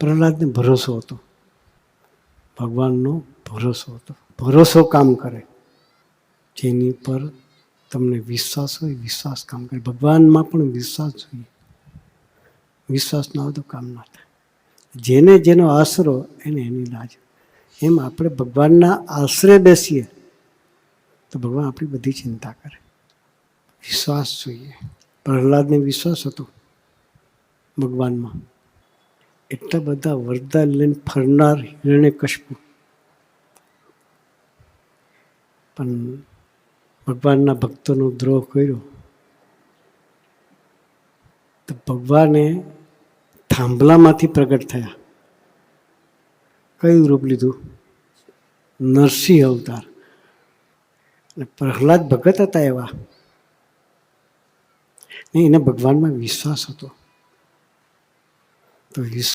પ્રહલાદને ભરોસો હતો, ભગવાનનો ભરોસો હતો. ભરોસો કામ કરે, જેની પર તમને વિશ્વાસ હોય, વિશ્વાસ કામ કરે. ભગવાનમાં પણ વિશ્વાસ જોઈએ, વિશ્વાસ ના હોય તો કામ ના થાય. જેને જેનો આશરો એને એની લાજ. એમ આપણે ભગવાનના આશરે બેસીએ તો ભગવાન આપણી બધી ચિંતા કરે. વિશ્વાસ જોઈએ. પ્રહલાદને વિશ્વાસ હતો ભગવાનમાં. એટલા બધા વરદાન લઈને ફરનાર હિરણ્યકશિપુ પણ ભગવાનના ભક્તોનો દ્રોહ કર્યો તો ભગવાને થાંભલામાંથી પ્રગટ થયા. કયું રૂપ લીધું? નરસિંહ અવતાર. અને પ્રહલાદ ભગત હતા એવા નહીં, એને ભગવાનમાં વિશ્વાસ હતો. તો